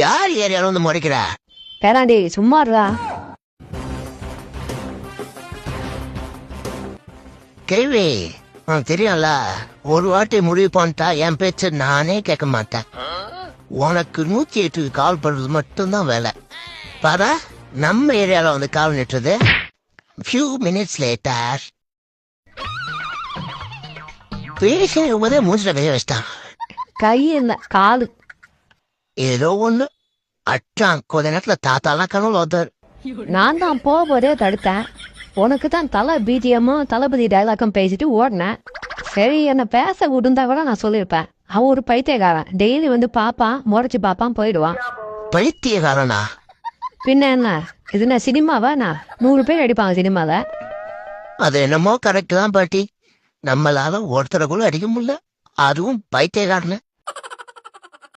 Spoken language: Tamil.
யார் ஏரியால வந்து முறைக்கிறா? பேராண்டி சும்மாடுறா. கேள்வி உனக்கு தெரியும்ல, ஒரு வாட்டி முடிவு பண்ணிட்டா என் பேச்ச நானே கேட்க மாட்டேன். உனக்கு 108 கால் பண்றது மட்டும்தான் வேலை. பாரா, நம்ம ஏரியால வந்து கால் நிட்டுறது. few minutes later பேசும் போதே மூஞ்சில கைய வச்சிட்டான். கை இல்ல காலு. ஏதோ ஒண்ணு அட்டான். கொஞ்ச நேரத்துல தாத்தாலாம் கனவுல வந்தார். நான் தான் போதே தடுத்தேன். உனக்கு தான் தலை பிஜிஎம்மும் தளபதி டைலாக்கும் பேசிட்டு ஓடினேன். சரி என்ன பேச விடுந்தா கூட நான் சொல்லியிருப்பேன். அவன் ஒரு பைத்தியக்காரன். டெய்லி வந்து பாப்பான், முறைச்சு பாப்பான், போயிடுவான். பைத்தியக்காரனா? பின்ன என்ன, இது என்ன சினிமாவா? நான் 100 பேர் அடிப்பாங்க சினிமால. அது என்னமோ கரெக்ட் தான் பாட்டி. நம்மளால ஒருத்தரை கூட அடிக்க முடியல, அதுவும் பைத்தியக்காரன.